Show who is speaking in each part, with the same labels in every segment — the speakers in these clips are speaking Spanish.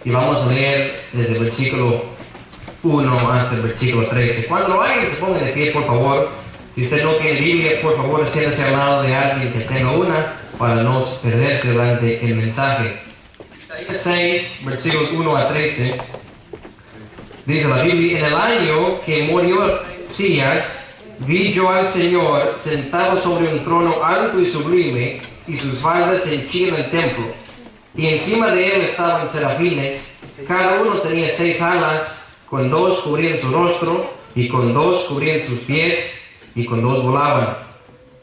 Speaker 1: y vamos a leer desde el versículo 1 hasta el versículo 13. Cuando lo hagan, se pongan de pie, por favor. Si usted no tiene Biblia, por favor, siéntese al lado de alguien que tenga una para no perderse durante el mensaje. Isaías 6, versículos 1 a 13. Dice la Biblia: en el año que murió Usías, vi yo al Señor sentado sobre un trono alto y sublime, y sus faldas henchían el templo. Y encima de él estaban serafines, cada uno tenía 6 alas, con 2 cubrían su rostro, y con 2 cubrían sus pies, y con 2 volaban.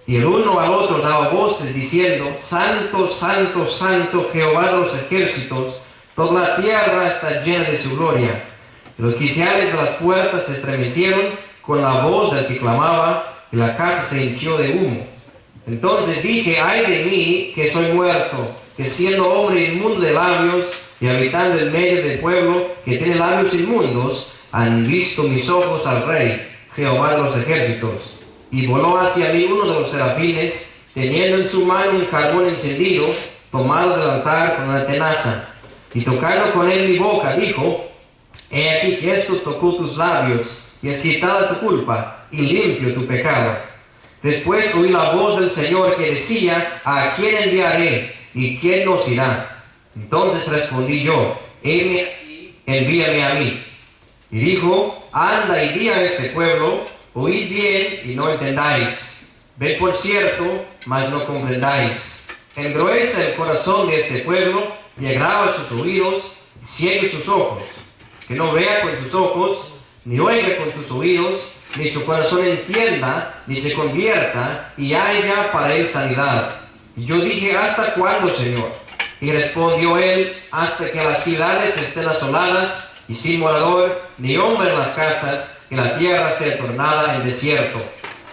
Speaker 1: Y el uno al otro daba voces diciendo: Santo, Santo, Santo, Jehová de los ejércitos, toda la tierra está llena de su gloria. Y los quiciales de las puertas se estremecieron con la voz del que clamaba, y la casa se hinchió de humo. Entonces dije: ay de mí, que soy muerto, que siendo hombre inmundo de labios, y habitando en medio del pueblo que tiene labios inmundos, han visto mis ojos al Rey, Jehová de los ejércitos. Y voló hacia mí uno de los serafines, teniendo en su mano un carbón encendido, tomado del altar con una tenaza. Y tocando con él mi boca, dijo: he aquí que esto tocó tus labios, y es quitada tu culpa, y limpio tu pecado. Después oí la voz del Señor que decía: ¿a quién enviaré? ¿Y quién nos irá? Entonces respondí yo: heme aquí, envíame a mí. Y dijo: anda y di a este pueblo: oíd bien y no entendáis, ved por cierto, mas no comprendáis. Engruesa el corazón de este pueblo, y agrava sus oídos, y ciegue sus ojos, que no vea con sus ojos, ni oiga con sus oídos, ni su corazón entienda, ni se convierta, y haya para él sanidad. Y yo dije: ¿hasta cuándo, Señor? Y respondió él: hasta que las ciudades estén asoladas, y sin morador, ni hombre en las casas, que la tierra sea tornada en desierto,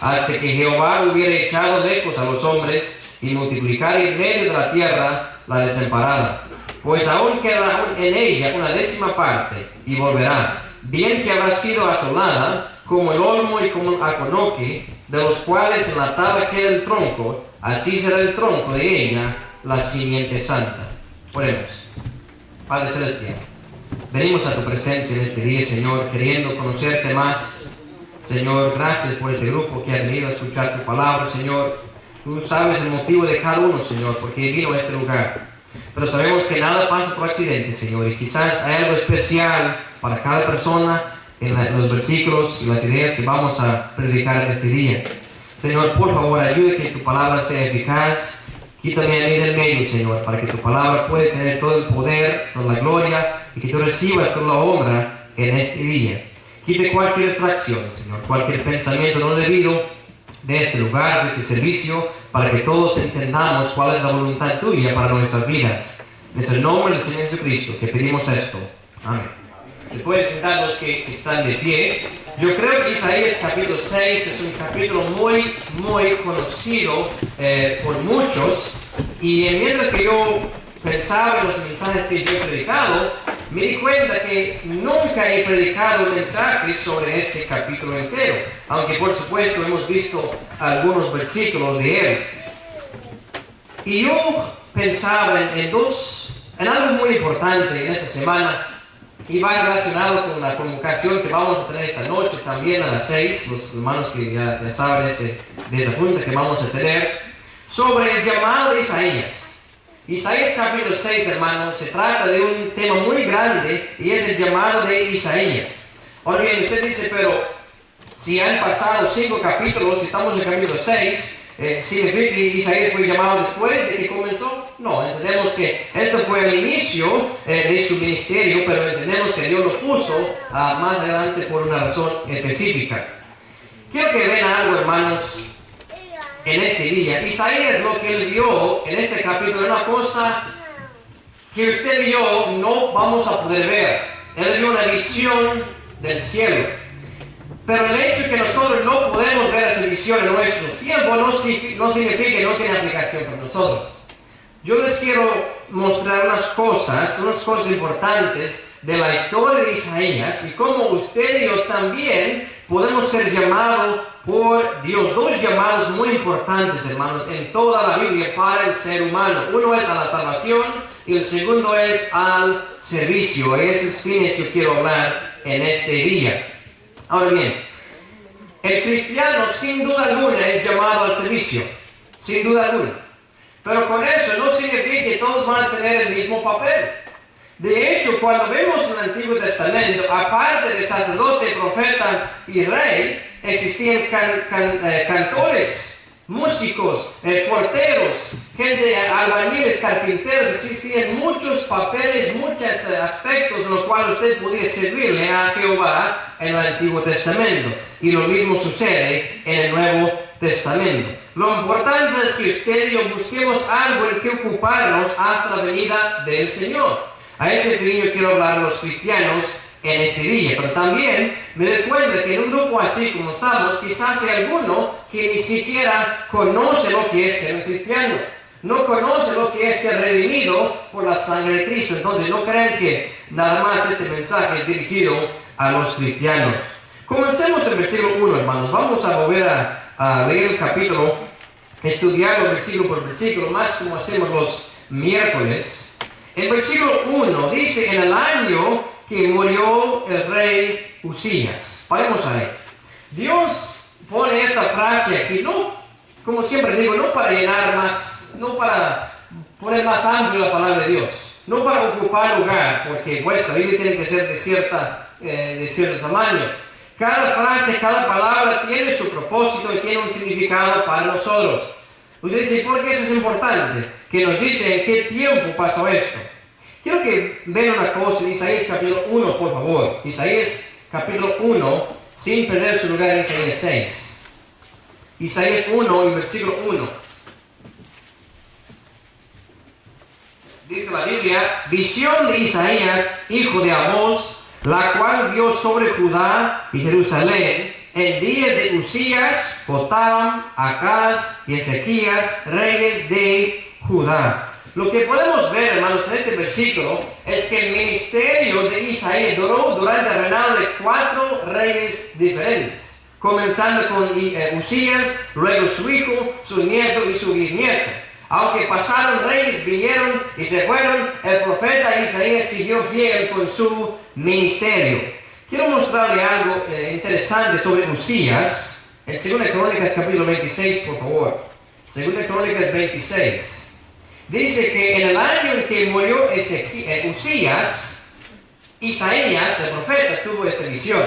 Speaker 1: hasta que Jehová hubiere echado lejos a los hombres, y multiplicare en medio de la tierra la desamparada. Pues aún queda en ella una 10ª parte, y volverá. Bien que habrá sido asolada, como el olmo y como el aconoque, de los cuales en la tabla queda el tronco, así será el tronco de ella, la simiente santa. Oremos. Padre Celestial, venimos a tu presencia en este día, Señor, queriendo conocerte más. Señor, gracias por este grupo que ha venido a escuchar tu palabra, Señor. Tú sabes el motivo de cada uno, Señor, porque vino a este lugar. Pero sabemos que nada pasa por accidente, Señor, y quizás hay algo especial para cada persona en los versículos y las ideas que vamos a predicar en este día. Señor, por favor, ayude que tu palabra sea eficaz. Quítame a mí del medio, Señor, para que tu palabra pueda tener todo el poder, toda la gloria, y que tú recibas toda la honra en este día. Quite cualquier distracción, Señor, cualquier pensamiento no debido de este lugar, de este servicio, para que todos entendamos cuál es la voluntad tuya para nuestras vidas. En el nombre del Señor Jesucristo que pedimos esto. Amén. Se pueden sentar los que están de pie. Yo creo que Isaías capítulo 6 es un capítulo muy conocido por muchos. Y mientras que yo pensaba en los mensajes que yo he predicado, me di cuenta que nunca he predicado un mensaje sobre este capítulo entero, aunque por supuesto hemos visto algunos versículos de él. Y yo pensaba en algo muy importante en esta semana, y va relacionado con la convocación que vamos a tener esta noche también a las 6, los hermanos que ya saben de esa junta que vamos a tener, sobre el llamado de Isaías. Isaías capítulo 6, hermanos, se trata de un tema muy grande, y es el llamado de Isaías. Ahora bien, usted dice: pero si han pasado 5 capítulos y estamos en el capítulo 6, ¿significa que Isaías fue llamado después de que comenzó? No, entendemos que esto fue el inicio de su ministerio, pero entendemos que Dios lo puso más adelante por una razón específica. Quiero que vean algo, hermanos, en este día. Isaías, lo que él vio en este capítulo es una cosa que usted y yo no vamos a poder ver. Él vio una visión del cielo. Pero el hecho de que nosotros no podemos ver esa visión en nuestro tiempo no significa que no tiene aplicación para nosotros. Yo les quiero mostrar unas cosas importantes de la historia de Isaías y cómo usted y yo también podemos ser llamados por Dios. 2 llamados muy importantes, hermanos, en toda la Biblia para el ser humano. Uno es a la salvación y el segundo es al servicio. De esos fines yo quiero hablar en este día. Ahora bien, el cristiano sin duda alguna es llamado al servicio, sin duda alguna. Pero con eso no significa que todos van a tener el mismo papel. De hecho, cuando vemos el Antiguo Testamento, aparte de sacerdote, profeta y rey, existían cantores, músicos, porteros, gente, albañiles, carpinteros. Existían muchos papeles, muchos aspectos en los cuales usted podía servirle a Jehová en el Antiguo Testamento. Y lo mismo sucede en el Nuevo Testamento. Lo importante es que usted y yo busquemos algo en que ocuparnos hasta la venida del Señor. A ese fin yo quiero hablar a los cristianos en este día, pero también me doy cuenta que en un grupo así como estamos, quizás hay alguno que ni siquiera conoce lo que es ser un cristiano, no conoce lo que es ser redimido por la sangre de Cristo. Entonces no crean que nada más este mensaje es dirigido a los cristianos. Comencemos el versículo 1, hermanos. Vamos a volver a leer el capítulo, estudiarlo versículo por versículo, más como hacemos los miércoles. El versículo 1 dice: en el año que murió el rey Usías. Paremos ahí. Dios pone esta frase aquí, no, como siempre digo, no para llenar más, no para poner más amplio la palabra de Dios, no para ocupar lugar, porque pues la Biblia tiene que ser de cierto tamaño. Cada frase, cada palabra tiene su propósito y tiene un significado para nosotros. Usted dice, ¿por qué eso es importante? Que nos dice en qué tiempo pasó esto. Quiero que vean una cosa en Isaías capítulo 1, por favor. Isaías capítulo 1, sin perder su lugar en Isaías 6. Isaías 1 y versículo 1. Dice la Biblia: visión de Isaías, hijo de Amós, la cual vio sobre Judá y Jerusalén en días de Usías, Jotam, Acaz y Ezequías, reyes de Judá. Lo que podemos ver, hermanos, en este versículo es que el ministerio de Isaías duró durante el reinado de 4 reyes diferentes, comenzando con Usías, luego su hijo, su nieto y su bisnieto. Aunque pasaron reyes, vinieron y se fueron, el profeta Isaías siguió fiel con su ministerio. Quiero mostrarle algo interesante sobre Usías en 2 Crónicas capítulo 26, por favor. 2 Crónicas 26. Dice que en el año en que murió Usías, Isaías, el profeta, tuvo esta visión.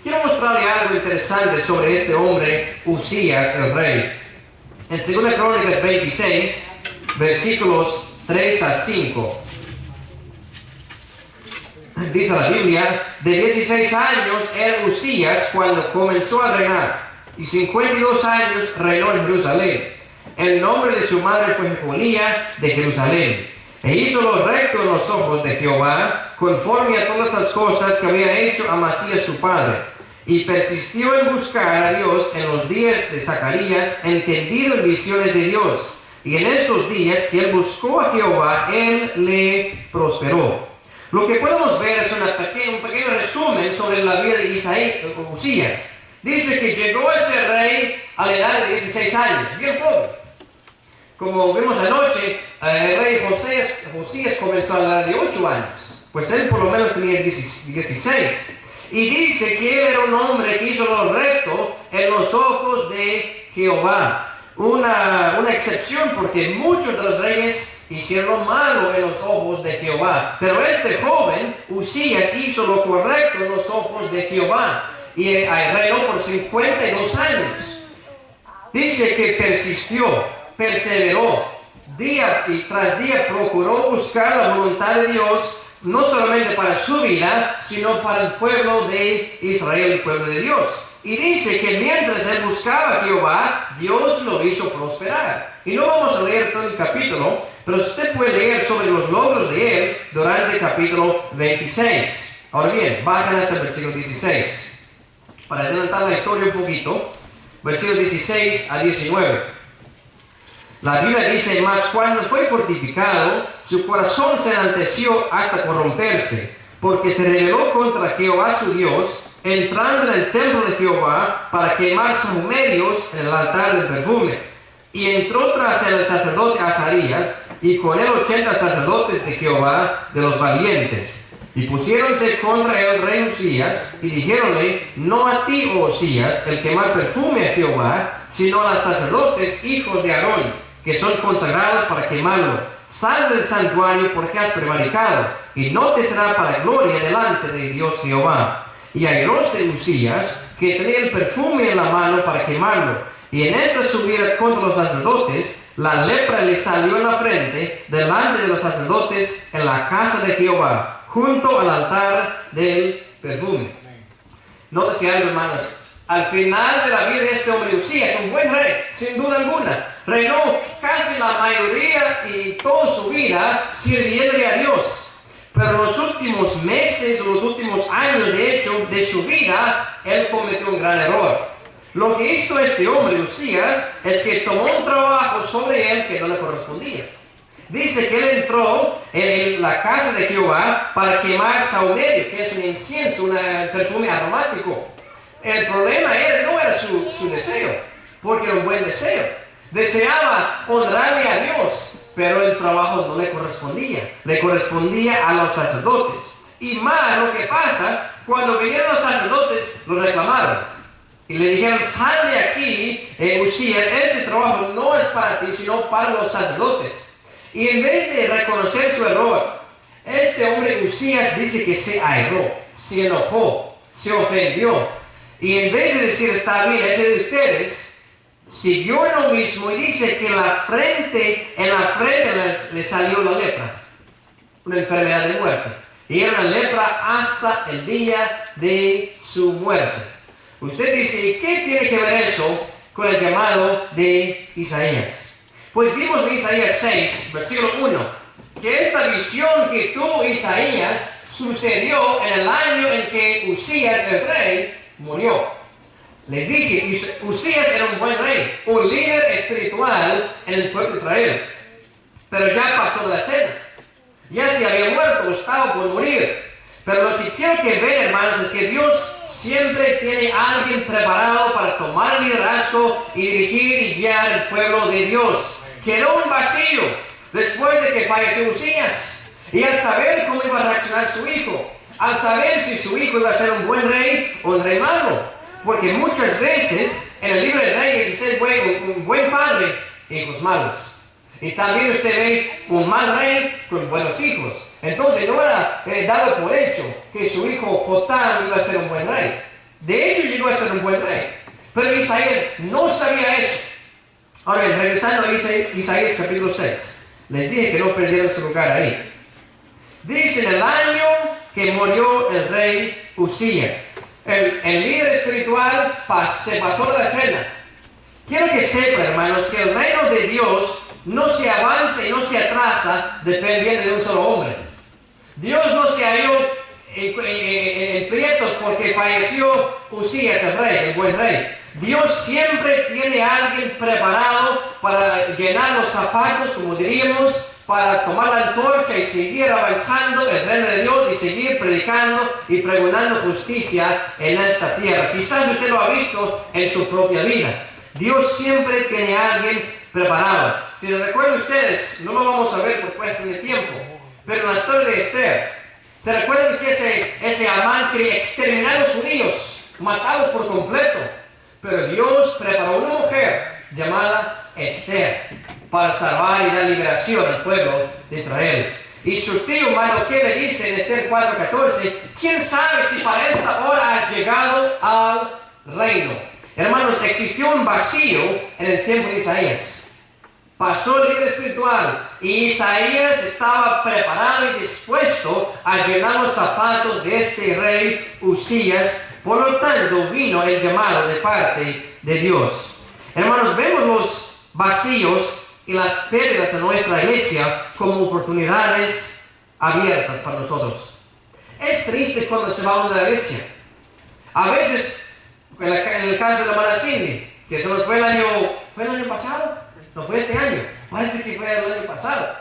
Speaker 1: Quiero mostrarle algo interesante sobre este hombre, Usías, el rey. En 2 Crónicas 26, versículos 3 a 5. Dice la Biblia: de 16 años era Usías cuando comenzó a reinar, y 52 años reinó en Jerusalén. El nombre de su madre fue Jecolía de Jerusalén. E hizo lo recto en los ojos de Jehová, conforme a todas las cosas que había hecho Amasías su padre. Y persistió en buscar a Dios en los días de Zacarías, entendido en visiones de Dios. Y en esos días que él buscó a Jehová, él le prosperó. Lo que podemos ver es un pequeño resumen sobre la vida de Usías. Dice que llegó ese rey a la edad de 16 años, bien pobre. Como vimos anoche, el rey Josías comenzó a la edad de 8 años, pues él por lo menos tenía 16. Y dice que él era un hombre que hizo lo recto en los ojos de Jehová. Una excepción, porque muchos de los reyes hicieron lo malo en los ojos de Jehová. Pero este joven, Usías, hizo lo correcto en los ojos de Jehová. Y reinó por 52 años. Dice que perseveró, día tras día procuró buscar la voluntad de Dios, no solamente para su vida, sino para el pueblo de Israel, el pueblo de Dios. Y dice que mientras él buscaba a Jehová, Dios lo hizo prosperar. Y no vamos a leer todo el capítulo, pero usted puede leer sobre los logros de él durante el capítulo 26. Ahora bien, bajan hasta el versículo 16. Para adelantar la historia un poquito, versículos 16 a 19. La Biblia dice: mas cuando fue fortificado, su corazón se enalteció hasta corromperse, porque se rebeló contra Jehová su Dios, entrando en el templo de Jehová para quemar sahumerios en el altar del perfume. Y entró tras el sacerdote Azarías, y con él 80 sacerdotes de Jehová, de los valientes. Y pusiéronse contra el rey Usías, y dijéronle: no a ti, oh Usías, el quemar perfume a Jehová, sino a los sacerdotes, hijos de Aarón, que son consagrados para quemarlo. Sal del santuario, porque has prevaricado, y no te será para gloria delante de Dios Jehová. Y airóse Usías, que tenía el perfume en la mano para quemarlo. Y en esta subida contra los sacerdotes, la lepra le salió en la frente, delante de los sacerdotes, en la casa de Jehová, junto al altar del perfume. Nótese algo, hermanos. Al final de la vida de este hombre Usías, un buen rey, sin duda alguna, reinó casi la mayoría y toda su vida sirviéndole a Dios. Pero en los últimos meses o los últimos años, de hecho, de su vida, él cometió un gran error. Lo que hizo este hombre Usías es que tomó un trabajo sobre él que no le correspondía. Dice que él entró en la casa de Jehová para quemar saumerio, que es un incienso, un perfume aromático. El problema no era su deseo, porque era un buen deseo. Deseaba honrarle a Dios, pero el trabajo no le correspondía a los sacerdotes. Y más lo que pasa, cuando vinieron los sacerdotes, lo reclamaron. Y le dijeron: sal de aquí, Usías, este trabajo no es para ti, sino para los sacerdotes. Y en vez de reconocer su error, este hombre Usías dice que se airó, se enojó, se ofendió. Y en vez de decir: está bien, ese de ustedes, siguió en lo mismo y dice que en la frente le salió la lepra, una enfermedad de muerte. Y era una lepra hasta el día de su muerte. Usted dice: ¿y qué tiene que ver eso con el llamado de Isaías? Pues vimos en Isaías 6, versículo 1, que esta visión que tuvo Isaías sucedió en el año en que Usías, el rey, murió. Les dije, Usías era un buen rey, un líder espiritual en el pueblo de Israel. Pero ya pasó de la escena. Ya se había muerto, estaba por morir. Pero lo que quiero que vean, hermanos, es que Dios siempre tiene a alguien preparado para tomar el liderazgo y dirigir y guiar el pueblo de Dios. Quedó un vacío después de que falleció Usías. Y al saber cómo iba a reaccionar su hijo, al saber si su hijo iba a ser un buen rey o un rey malo. Porque muchas veces en el libro de Reyes usted ve un buen padre e hijos malos. Y también usted ve un mal rey con buenos hijos. Entonces no era dado por hecho que su hijo Jotam iba a ser un buen rey. De hecho llegó a ser un buen rey. Pero Isaías no sabía eso. Ahora, regresando a Isaías capítulo 6. Les dije que no perdieron su lugar ahí. Dice: en el año que murió el rey Usías, el líder espiritual se pasó de la escena. Quiero que sepan, hermanos, que el reino de Dios no se avanza y no se atrasa dependiendo de un solo hombre. Dios no se halló en prietos porque falleció Usías, el rey, el buen rey. Dios siempre tiene a alguien preparado para llenar los zapatos, como diríamos, para tomar la antorcha y seguir avanzando el reino de Dios y seguir predicando y pregonando justicia en esta tierra. Quizás usted lo ha visto en su propia vida. Dios siempre tiene a alguien preparado. Si se recuerdan ustedes, no lo vamos a ver por cuestión de tiempo, pero en la historia de Esther, ¿se recuerdan que ese Amán quería exterminar a los judíos, matarlos por completo? Pero Dios preparó una mujer llamada Esther para salvar y dar liberación al pueblo de Israel. Y su tío Mardoqueo le dice en Esther 4:14: ¿quién sabe si para esta hora has llegado al reino? Hermanos, existió un vacío en el tiempo de Isaías. Pasó el líder espiritual y Isaías estaba preparado y dispuesto a llenar los zapatos de este rey Usías. Por lo tanto, vino el llamado de parte de Dios. Hermanos, vemos los vacíos y las pérdidas en nuestra iglesia como oportunidades abiertas para nosotros. Es triste cuando se va uno de la iglesia. A veces, en el caso de la hermana Cindy, que se nos fue el año pasado. No fue este año, parece que fue el año pasado.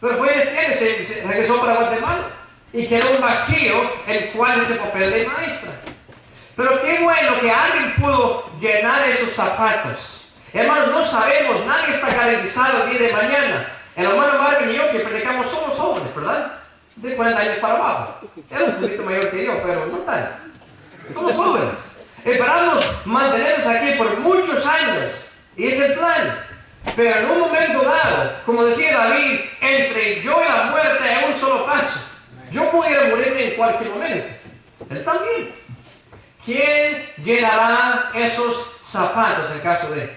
Speaker 1: Pero fue este año, se regresó para Guatemala. Y quedó un vacío en cuál es el papel de maestra. Pero qué bueno que alguien pudo llenar esos zapatos. Hermanos, no sabemos, nadie está garantizado el día de mañana. El hermano Marvin y yo que predicamos somos jóvenes, ¿verdad? De 40 años para abajo. Él es un poquito mayor que yo, pero no tanto. Somos jóvenes. Esperamos mantenernos aquí por muchos años. Y es el plan. Pero en un momento dado, como decía David, entre yo y la muerte hay un solo paso. Yo pudiera morirme en cualquier momento. Él también. ¿Quién llenará esos zapatos en caso de?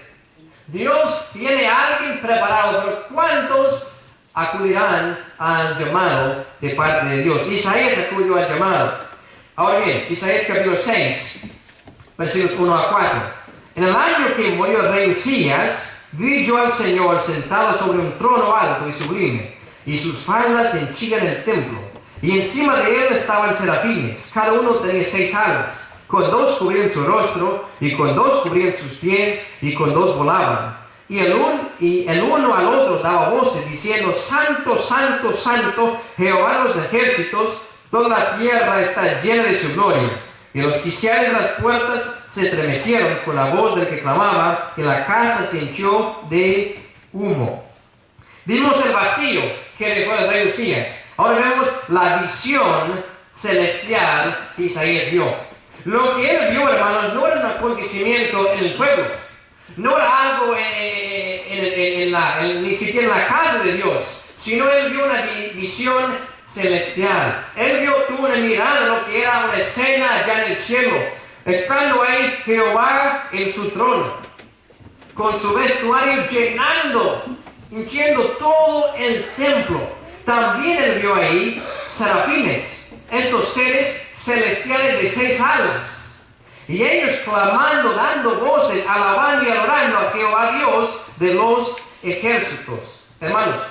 Speaker 1: Dios tiene a alguien preparado, pero ¿cuántos acudirán al llamado de parte de Dios? Isaías acudió al llamado. Ahora bien, Isaías capítulo 6, versículos 1 a 4. En el año que murió el rey Usías, vi yo al Señor sentado sobre un trono alto y sublime, y sus faldas henchían el templo. Y encima de él estaban serafines, cada uno tenía 6 alas. Con 2 cubrían su rostro, y con 2 cubrían sus pies, y con 2 volaban. Y el uno al otro daba voces, diciendo, Santo, Santo, Santo, Jehová de los ejércitos, toda la tierra está llena de su gloria. Y los quiciales de las puertas se estremecieron con la voz del que clamaba, y la casa se hinchó de humo. Vimos el vacío que dejó el rey Usías. Ahora vemos la visión celestial que Isaías vio. Lo que él vio, hermanos, no era un acontecimiento en el pueblo. No era algo ni siquiera en la casa de Dios, sino él vio una visión celestial. Él tuvo una mirada de lo que era una escena allá en el cielo, estando ahí Jehová en su trono, con su vestuario hinchiendo todo el templo. También él vio ahí serafines, estos seres celestiales de 6 alas, y ellos clamando, dando voces, alabando y adorando a Jehová Dios de los ejércitos. Hermanos,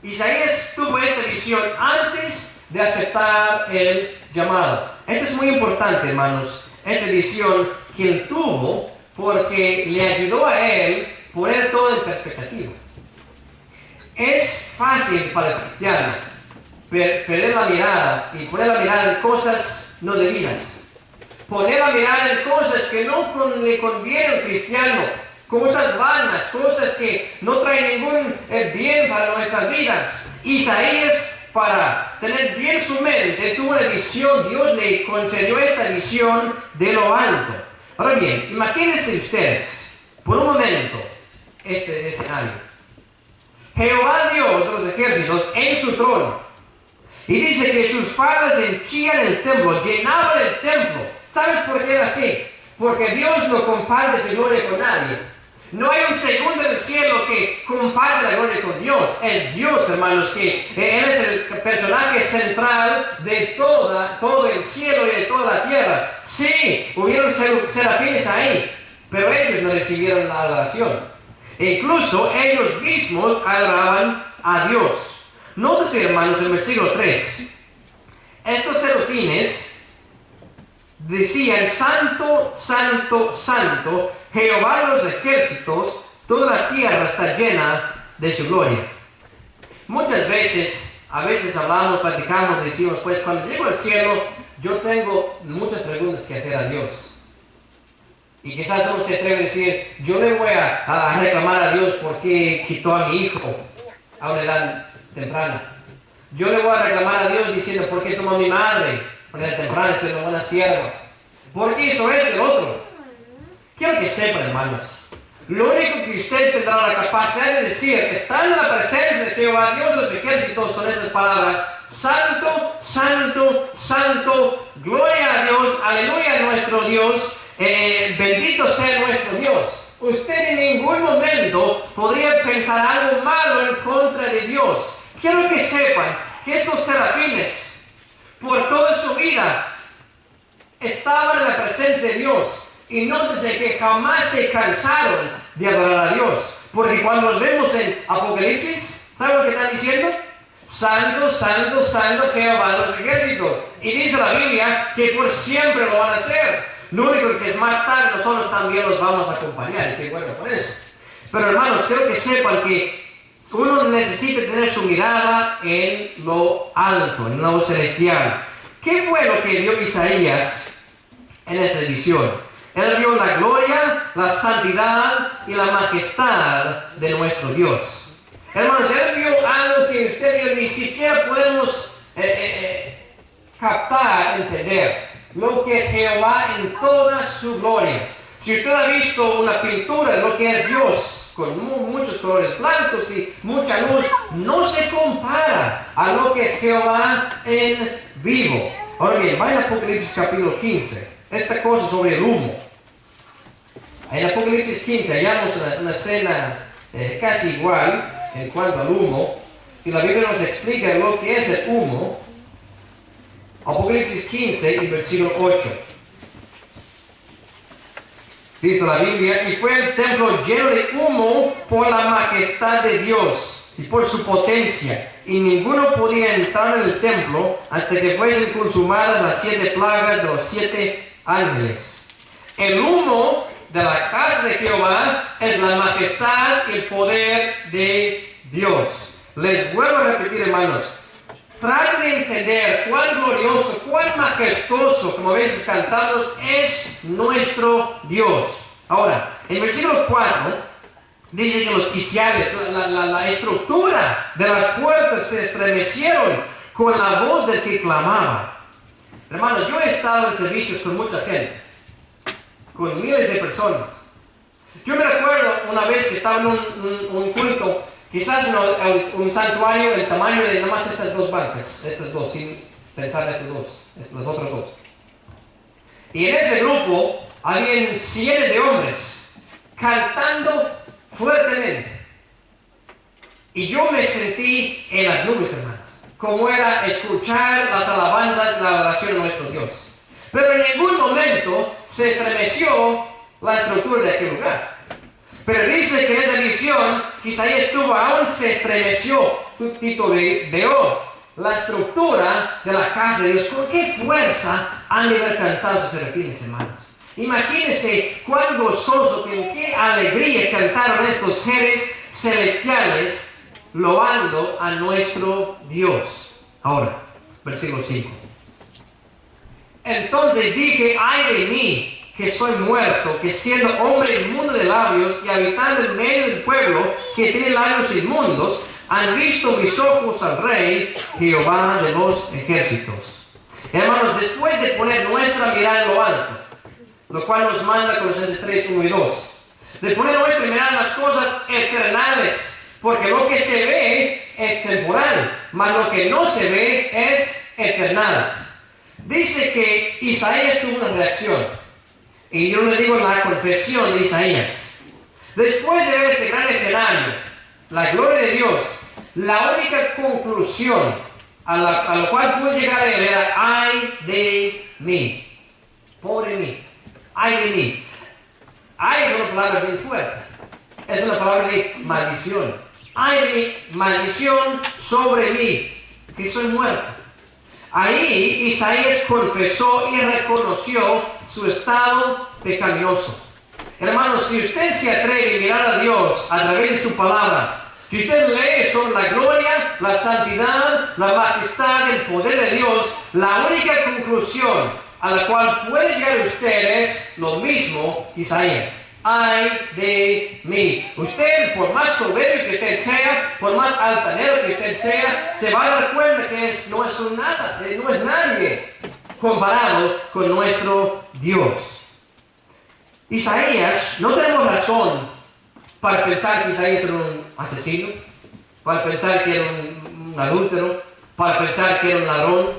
Speaker 1: Isaías tuvo esta visión antes de aceptar el llamado. Esto es muy importante, hermanos, esta visión que él tuvo, porque le ayudó a él poner todo en perspectiva. Es fácil para el cristiano perder la mirada y poner la mirada en cosas no debidas. Poner la mirada en cosas que no le conviene al cristiano, cosas vanas, cosas que no traen ningún bien para nuestras vidas. Isaías, para tener bien su mente, tuvo una visión. Dios le concedió esta visión de lo alto. Ahora bien, imagínense ustedes, por un momento, este escenario. Jehová Dios de los ejércitos en su trono. Y dice que sus faldas henchían el templo, llenaban el templo. ¿Sabes por qué era así? Porque Dios no comparte su gloria con nadie. No hay un segundo en el cielo que comparte la gloria con Dios. Es Dios, hermanos, que Él es el personaje central de todo el cielo y de toda la tierra. Sí, hubieron serafines ahí, pero ellos no recibieron la adoración. E incluso ellos mismos adoraban a Dios. Nótese, hermanos, en el versículo 3. Estos serafines decían, Santo, Santo, Santo, Jehová de los ejércitos, toda la tierra está llena de su gloria. Muchas veces, hablamos, platicamos, decimos, pues cuando llego al cielo, yo tengo muchas preguntas que hacer a Dios. Y quizás uno se atreve a decir, yo le voy a reclamar a Dios porque quitó a mi hijo a una edad temprana. Yo le voy a reclamar a Dios diciendo, ¿por qué tomó a mi madre a una edad temprana siendo una sierva? ¿Por qué hizo esto y el otro? Quiero que sepan, hermanos, lo único que usted tendrá la capacidad de decir, estando en la presencia de Jehová Dios de los ejércitos, son estas palabras: Santo, Santo, Santo, gloria a Dios, aleluya a nuestro Dios, bendito sea nuestro Dios. Usted en ningún momento podría pensar algo malo en contra de Dios. Quiero que sepan que estos serafines, por toda su vida, estaban en la presencia de Dios. Y nótese que jamás se cansaron de adorar a Dios. Porque cuando los vemos en Apocalipsis, ¿saben lo que están diciendo? Santo, Santo, Santo, Jehová de los ejércitos. Y dice la Biblia que por siempre lo van a hacer. Lo único que es más tarde, nosotros también los vamos a acompañar. Y qué bueno por eso. Pero hermanos, quiero que sepan que uno necesita tener su mirada en lo alto, en lo celestial. ¿Qué fue lo que vio Isaías en esta visión? Él vio la gloria, la santidad y la majestad de nuestro Dios. Hermanos, Él vio algo que usted y yo ni siquiera podemos captar, entender. Lo que es Jehová en toda su gloria. Si usted ha visto una pintura de lo que es Dios, con muchos colores blancos y mucha luz, no se compara a lo que es Jehová en vivo. Ahora bien, vaya a Apocalipsis capítulo 15. Esta cosa sobre el humo. En Apocalipsis 15 hallamos una escena casi igual en cuanto al humo. Y la Biblia nos explica lo que es el humo. Apocalipsis 15 y versículo 8. Dice la Biblia, y fue el templo lleno de humo por la majestad de Dios y por su potencia, y ninguno podía entrar en el templo hasta que fuesen consumadas las 7 plagas de los 7 ángeles. El humo de la casa de Jehová es la majestad y el poder de Dios. Les vuelvo a repetir, hermanos, traten de entender cuán glorioso, cuán majestuoso, como a veces cantamos, es nuestro Dios. Ahora, en versículo 4, dice que los quiciales, la estructura de las puertas se estremecieron con la voz del que clamaba. Hermanos, yo he estado en servicios con mucha gente, con miles de personas. Yo me recuerdo una vez que estaba en un culto, quizás en un santuario del tamaño de nomás estas 2 bancas, estas 2, sin pensar en las otras 2. Y en ese grupo habían cientos de hombres cantando fuertemente. Y yo me sentí en las nubes, hermanos, como era escuchar las alabanzas, la oración de nuestro Dios. Pero en ningún momento se estremeció la estructura de aquel lugar. Pero dice que en esta visión, Isaías estuvo, aún se estremeció. Tito veo la estructura de la casa de Dios. ¿Con qué fuerza han de haber cantado sus serafines, hermanos? Imagínense cuán gozoso, con qué alegría cantaron estos seres celestiales, loando a nuestro Dios. Ahora, versículo 5. Entonces dije, ay de mí, que soy muerto, que siendo hombre inmundo de labios y habitando en medio del pueblo que tiene labios inmundos, han visto mis ojos al Rey, Jehová de los ejércitos. Hermanos, después de poner nuestra mirada en lo alto, lo cual nos manda Colosenses 3, 1 y 2, de poner nuestra mirada en las cosas eternales, porque lo que se ve es temporal, mas lo que no se ve es eternal. Dice que Isaías tuvo una reacción. Y yo le digo la confesión de Isaías. Después de ver este gran escenario, la gloria de Dios, la única conclusión a la cual pude llegar a él era, ay de mí, pobre mí, ay de mí. Ay es una palabra bien fuerte, es una palabra de maldición. Ay de mí, maldición sobre mí, que soy muerto. Ahí Isaías confesó y reconoció su estado pecaminoso. Hermanos, si usted se atreve a mirar a Dios a través de su palabra, si usted lee sobre la gloria, la santidad, la majestad, el poder de Dios, la única conclusión a la cual puede llegar usted es lo mismo que Isaías. Ay de mí. Usted, por más soberbio que usted sea, por más altanero que usted sea, se va a dar cuenta que no es un nada, no es nadie comparado con nuestro Dios. Isaías, no tenemos razón para pensar que Isaías era un asesino, para pensar que era un adúltero, para pensar que era un ladrón.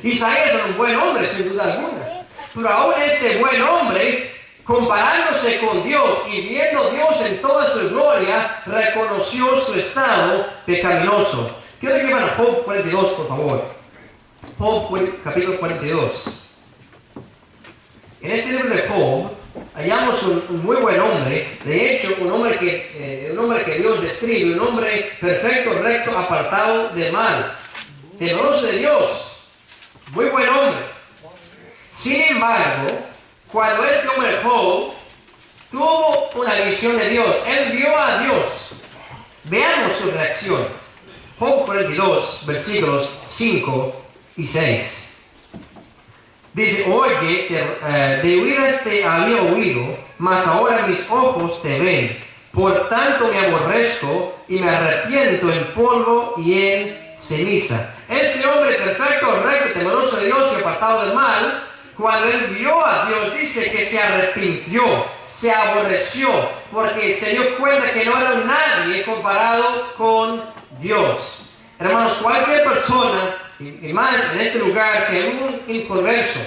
Speaker 1: Isaías era un buen hombre, sin duda alguna. Pero aún este buen hombre, comparándose con Dios y viendo a Dios en toda su gloria, reconoció su estado pecaminoso. Quiero que vayan a Job 42, por favor. Job capítulo 42. En este libro de Job hallamos un muy buen hombre. De hecho, un hombre que Dios describe, un hombre perfecto, recto, apartado del mal, temeroso de Dios, muy buen hombre. Sin embargo, cuando este hombre Job tuvo una visión de Dios, él vio a Dios. Veamos su reacción. Job 42, versículos 5 y 6. Dice, oye, de oídas te había oído, mas ahora mis ojos te ven. Por tanto me aborrezco y me arrepiento en polvo y en ceniza. Este hombre perfecto, recto, temeroso de Dios y apartado del mal, cuando él vio a Dios, dice que se arrepintió, se aborreció, porque se dio cuenta que no era nadie comparado con Dios. Hermanos, cualquier persona, y más en este lugar, si hay un inconverso,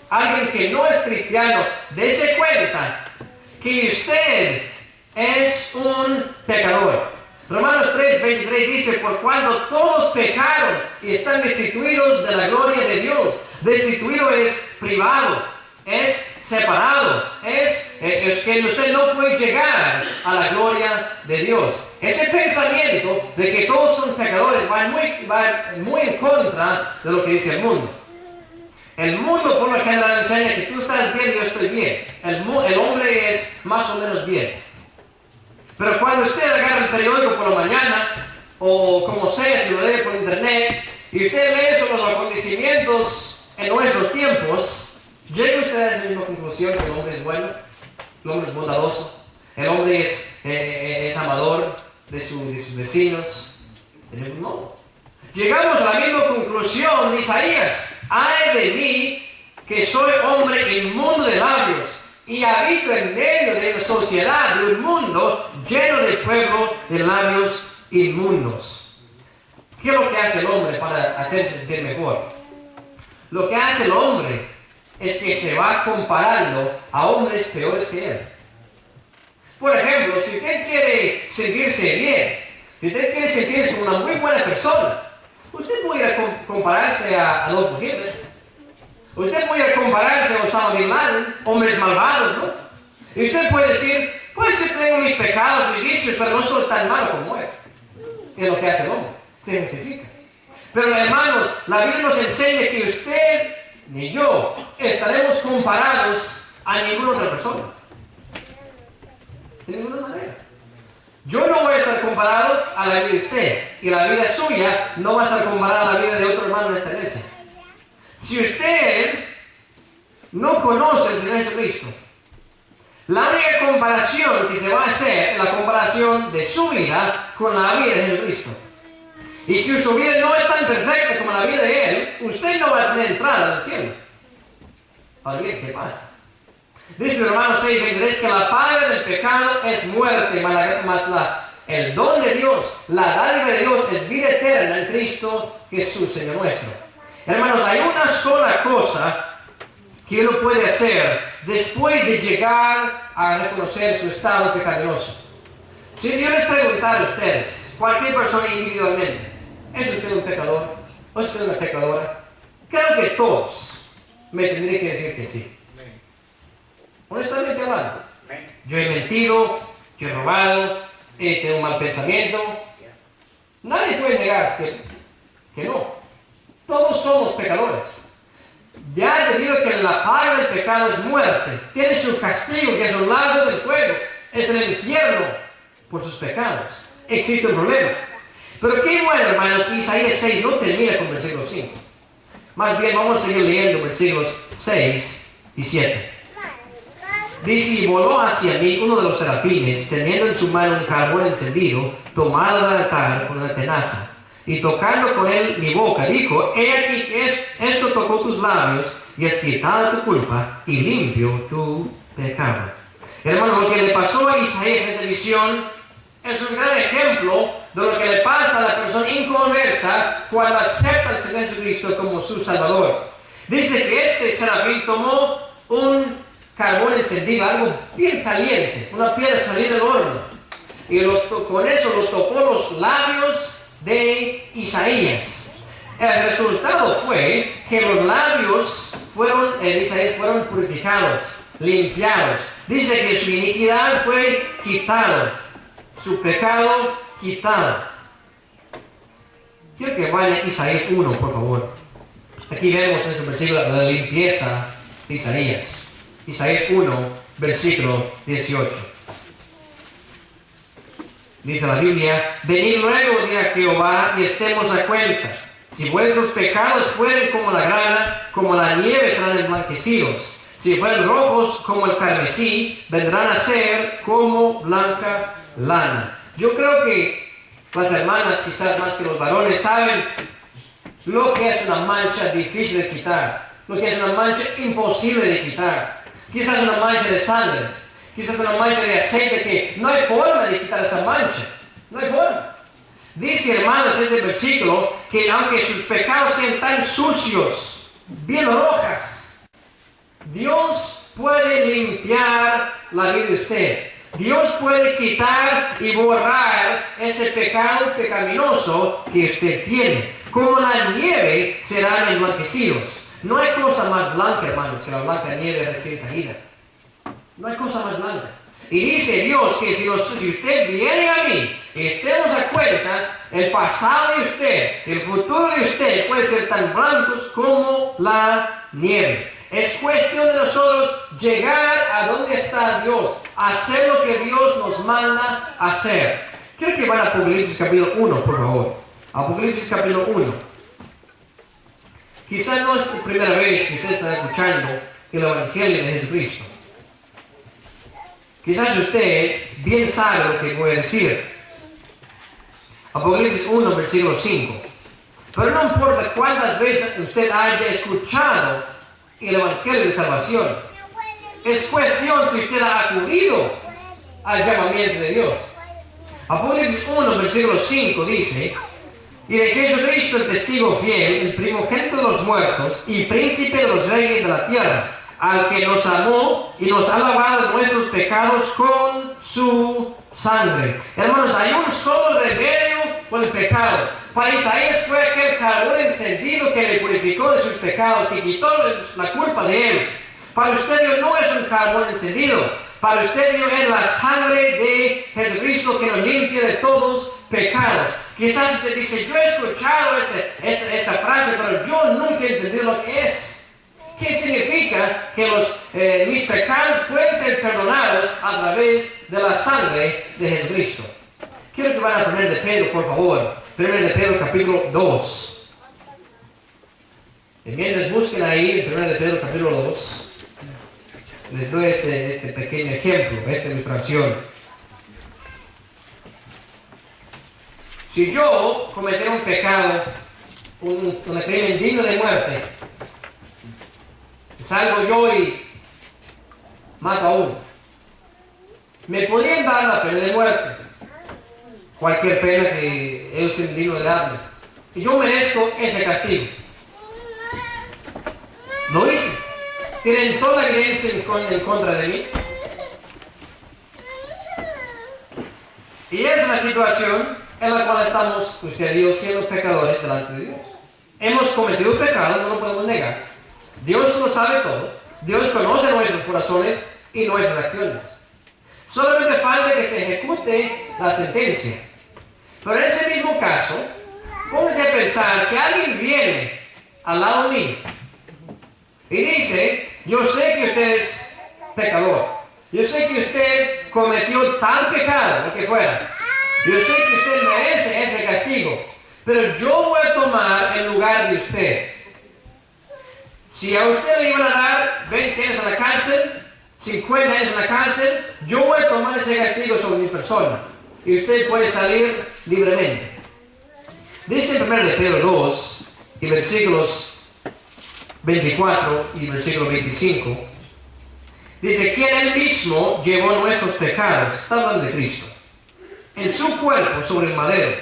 Speaker 1: alguien que no es cristiano, dése cuenta que usted es un pecador. Romanos 3:23 dice, por cuanto todos pecaron y están destituidos de la gloria de Dios. Destituido es privado, es separado, es que usted no puede llegar a la gloria de Dios. Ese pensamiento de que todos son pecadores va muy en contra de lo que dice el mundo. El mundo por lo general enseña que tú estás bien y yo estoy bien. El hombre es más o menos bien. Pero cuando usted agarra el periódico por la mañana, o como sea, si lo lee por internet, y usted lee sobre los acontecimientos en nuestros tiempos, llega usted a esa misma conclusión que el hombre es bueno, el hombre es bondadoso, el hombre es amador de sus vecinos. No. Llegamos a la misma conclusión de Isaías. Ay de mí, que soy hombre inmundo de labios, y habito en medio de una sociedad, de un mundo lleno de pueblo de labios inmundos. ¿Qué es lo que hace el hombre para hacerse sentir mejor? Lo que hace el hombre es que se va comparando a hombres peores que él. Por ejemplo, si usted quiere sentirse bien, si usted quiere sentirse una muy buena persona, usted puede compararse a Adolfo Hitler. Usted puede compararse a Osama Bin Laden, hombres malvados, ¿no? Y usted puede decir, pues yo tengo mis pecados, mis vicios, pero no soy tan malo como él. Es lo que hace el hombre, se justifica. Pero hermanos, la Biblia nos enseña que usted ni yo estaremos comparados a ninguna otra persona. De ninguna manera. Yo no voy a estar comparado a la vida de usted, y la vida suya no va a estar comparada a la vida de otro hermano en esta iglesia. Si usted no conoce al Señor Jesucristo, la única comparación que se va a hacer es la comparación de su vida con la vida de Jesucristo. Y si su vida no es tan perfecta como la vida de Él, usted no va a tener entrada al cielo. Ahora bien, ¿qué pasa? Dice Romanos 6:23 que la paga del pecado es muerte, mas el don de Dios, la dádiva de Dios es vida eterna en Cristo Jesús, Señor nuestro. Hermanos, hay una sola cosa que uno puede hacer después de llegar a reconocer su estado pecaminoso. Si yo les preguntara a ustedes, cualquier persona individualmente, ¿es usted un pecador? ¿O es usted una pecadora? Creo que todos me tendrían que decir que sí. Honestamente hablando, yo he mentido, yo he robado, he tenido un mal pensamiento. Nadie puede negar que no. Todos somos pecadores. Ya debido a que la paga del pecado es muerte, tiene su castigo, que es un lago del fuego, es el infierno por sus pecados. Existe un problema. Pero qué bueno, hermanos, Isaías 6 no termina con versículo 5. Más bien, vamos a seguir leyendo versículos 6 y 7. Dice, y voló hacia mí uno de los serafines, teniendo en su mano un carbón encendido, tomado del altar con una tenaza. Y tocando con él mi boca, dijo, he aquí que esto tocó tus labios, y es quitada tu culpa, y limpio tu pecado. Hermano, lo que le pasó a Isaías en esta visión es un gran ejemplo de lo que le pasa a la persona inconversa cuando acepta al Señor Jesucristo como su Salvador. Dice que este serafín tomó un carbón encendido, algo bien caliente, una piedra salida del horno, y con eso lo tocó los labios de Isaías. El resultado fue que los labios de Isaías fueron purificados, limpiados. Dice que su iniquidad fue quitada, su pecado quitado. Quiero que vaya a Isaías 1, por favor. Aquí vemos en este versículo la limpieza de Isaías. Isaías 1, versículo 18. Dice la Biblia, venid luego de Jehová y estemos a cuenta. Si vuestros pecados fueren como la grana, como la nieve serán emblanquecidos. Si fueren rojos como el carmesí, vendrán a ser como blanca lana. Yo creo que las hermanas, quizás más que los varones, saben lo que es una mancha difícil de quitar, lo que es una mancha imposible de quitar. Quizás una mancha de sangre, quizás una mancha de aceite que no hay forma de quitar esa mancha. No hay forma. Dice, hermanos, este versículo, que aunque sus pecados sean tan sucios, bien rojas, Dios puede limpiar la vida de usted. Dios puede quitar y borrar ese pecado pecaminoso que usted tiene. Como la nieve serán emblanquecidos. No hay cosa más blanca, hermanos, que la blanca nieve recién caída. No hay cosa más blanca. Y dice Dios que si usted viene a mí y estemos a cuentas, el pasado de usted, el futuro de usted puede ser tan blancos como la nieve. Es cuestión de nosotros llegar a donde está Dios, hacer lo que Dios nos manda hacer. Quiero que vayan a Apocalipsis capítulo 1, por favor. Apocalipsis capítulo 1. Quizás no es la primera vez que usted está escuchando el Evangelio de Jesucristo. Quizás usted bien sabe lo que voy a decir. Apocalipsis 1, versículo 5. Pero no importa cuántas veces usted haya escuchado el Evangelio de salvación. Es cuestión si usted ha acudido al llamamiento de Dios. Apocalipsis 1, versículo 5 dice: y de Jesucristo el testigo fiel, el primogénito de los muertos y príncipe de los reyes de la tierra, al que nos amó y nos ha lavado nuestros pecados con su sangre. Hermanos, hay un solo remedio por el pecado. Para Isaías fue aquel carbón encendido que le purificó de sus pecados, que quitó la culpa de él. Para usted Dios no es un carbón encendido. Para usted Dios es la sangre de Jesucristo que nos limpia de todos pecados. Quizás usted dice, yo he escuchado esa frase, pero yo nunca he entendido lo que es. ¿Qué significa que mis pecados pueden ser perdonados a través de la sangre de Jesucristo? Quiero que vayan a 1 de Pedro, por favor. 1 de Pedro, capítulo 2. Y mientras busquen ahí, 1 de Pedro, capítulo 2, les doy este pequeño ejemplo, esta ilustración. Si yo cometiera un pecado, un crimen digno de muerte, salgo yo y mato a uno, me podrían dar la pena de muerte, cualquier pena que él sea digno de darme, y yo merezco ese castigo. Lo hice. Tienen toda la evidencia en contra de mí. Y es una situación en la cual estamos, usted y yo, siendo pecadores delante de Dios. Hemos cometido pecado, no lo podemos negar. Dios lo sabe todo. Dios conoce nuestros corazones y nuestras acciones. Solamente falta que se ejecute la sentencia. Pero en ese mismo caso, póngase a pensar que alguien viene al lado mío y dice: yo sé que usted es pecador. Yo sé que usted cometió tal pecado, lo que fuera. Yo sé que usted merece ese castigo. Pero yo voy a tomar el lugar de usted. Si a usted le iban a dar 20 años en la cárcel, 50 años en la cárcel, yo voy a tomar ese castigo sobre mi persona. Y usted puede salir libremente. Dice en 1 de Pedro 2, y versículos 24 y versículo 25, dice: quien él mismo llevó nuestros pecados, está hablando de Cristo, en su cuerpo sobre el madero,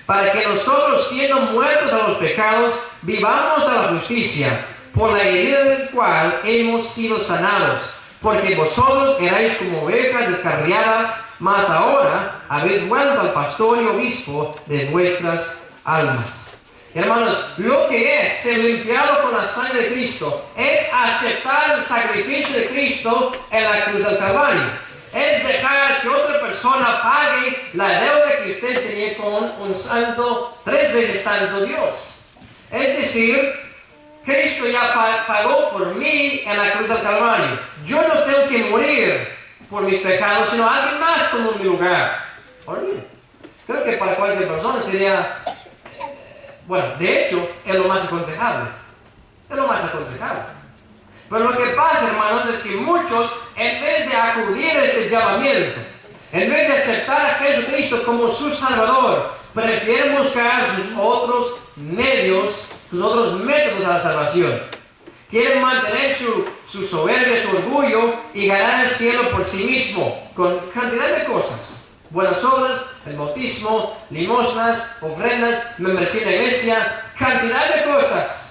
Speaker 1: para que nosotros, siendo muertos a los pecados, vivamos a la justicia, por la herida del cual hemos sido sanados. Porque vosotros erais como ovejas descarriadas, mas ahora habéis vuelto al pastor y obispo de vuestras almas. Hermanos, lo que es ser limpiado con la sangre de Cristo es aceptar el sacrificio de Cristo en la cruz del Calvario. Es dejar que otra persona pague la deuda que usted tenía con un santo, 3 veces santo Dios. Es decir, Cristo ya pagó por mí en la cruz del Calvario. Yo no tengo que morir por mis pecados, sino alguien más tomó mi lugar. Creo que para cualquier persona sería Bueno, de hecho, es lo más aconsejable. Es lo más aconsejable. Pero lo que pasa, hermanos, es que muchos, en vez de acudir a este llamamiento, en vez de aceptar a Jesucristo como su Salvador, prefieren buscar sus otros medios, sus otros métodos a la salvación. Quieren mantener su soberbia, su orgullo y ganar el cielo por sí mismo, con cantidad de cosas. Buenas obras, el bautismo, limosnas, ofrendas, membresía en la iglesia, cantidad de cosas.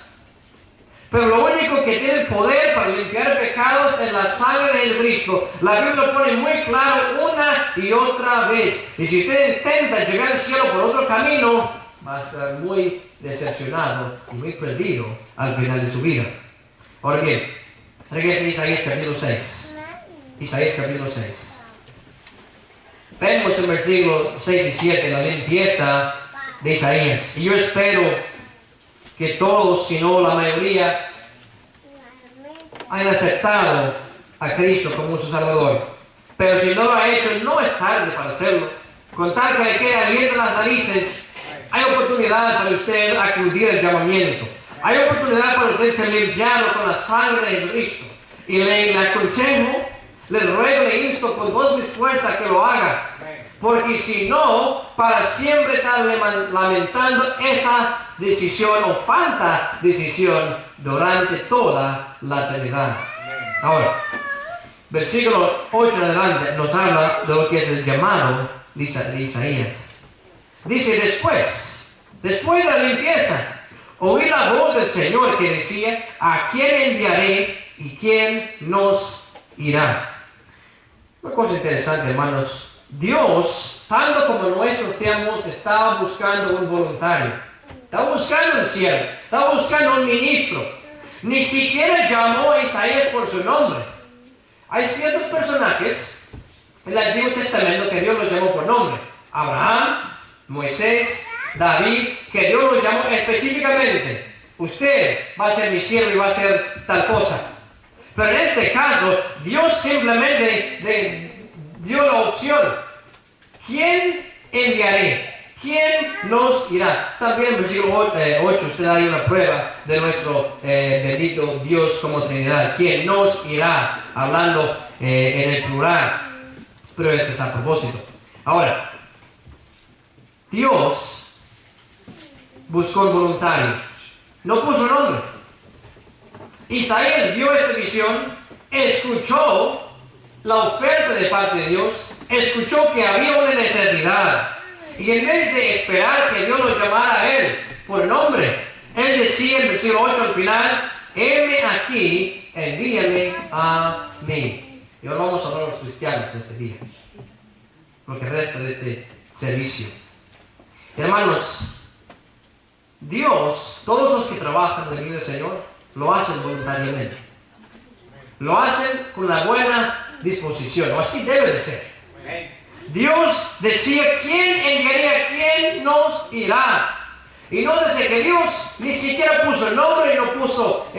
Speaker 1: Pero lo único que tiene el poder para limpiar pecados es la sangre de Jesucristo. La Biblia lo pone muy claro una y otra vez. Y si usted intenta llegar al cielo por otro camino, va a estar muy decepcionado y muy perdido al final de su vida. Ahora bien, regrese a Isaías capítulo 6. Isaías capítulo 6. Vemos en versículos 6 y 7 la limpieza de Isaías. Y yo espero que todos, si no la mayoría, hayan aceptado a Cristo como su Salvador. Pero si no lo ha hecho, no es tarde para hacerlo. Con tal que le quede abiertas las narices, hay oportunidad para usted acudir al llamamiento. Hay oportunidad para usted ser limpiado con la sangre de Jesucristo. Y le aconsejo, le ruego, le insto con todas mis fuerzas que lo haga. Porque si no, para siempre estar lamentando esa decisión o falta de decisión durante toda la eternidad. Ahora, versículo 8 en adelante nos habla de lo que es el llamado de Isaías. Dice, después de la limpieza, oí la voz del Señor que decía, ¿a quién enviaré y quién nos irá? Una cosa interesante, hermanos. Dios, tanto como en nuestros tiempos, estaba buscando un voluntario. Estaba buscando un siervo. Estaba buscando un ministro. Ni siquiera llamó a Isaías por su nombre. Hay ciertos personajes en el Antiguo Testamento que Dios los llamó por nombre. Abraham, Moisés, David, que Dios los llamó específicamente. Usted va a ser mi siervo y va a hacer tal cosa. Pero en este caso, Dios simplemente dio la opción. ¿Quién enviaré? ¿Quién nos irá? También en el versículo 8 usted da ahí una prueba de nuestro bendito Dios como Trinidad. ¿Quién nos irá? Hablando en el plural. Pero eso es a propósito. Ahora, Dios buscó un voluntario. No puso nombre. Isaías vio esta visión, escuchó la oferta de parte de Dios, escuchó que había una necesidad. Y en vez de esperar que Dios lo llamara a él por nombre, él decía en el versículo 8 al final, heme aquí, envíame a mí. Y ahora vamos a hablar a los cristianos este día, lo que resta de este servicio. Hermanos, Dios, todos los que trabajan en el reino del Señor, lo hacen voluntariamente. Lo hacen con la buena disposición, o así debe de ser. Dios decía, ¿quién enviaría? ¿Quién nos irá? Y nótese que Dios ni siquiera puso el nombre y no puso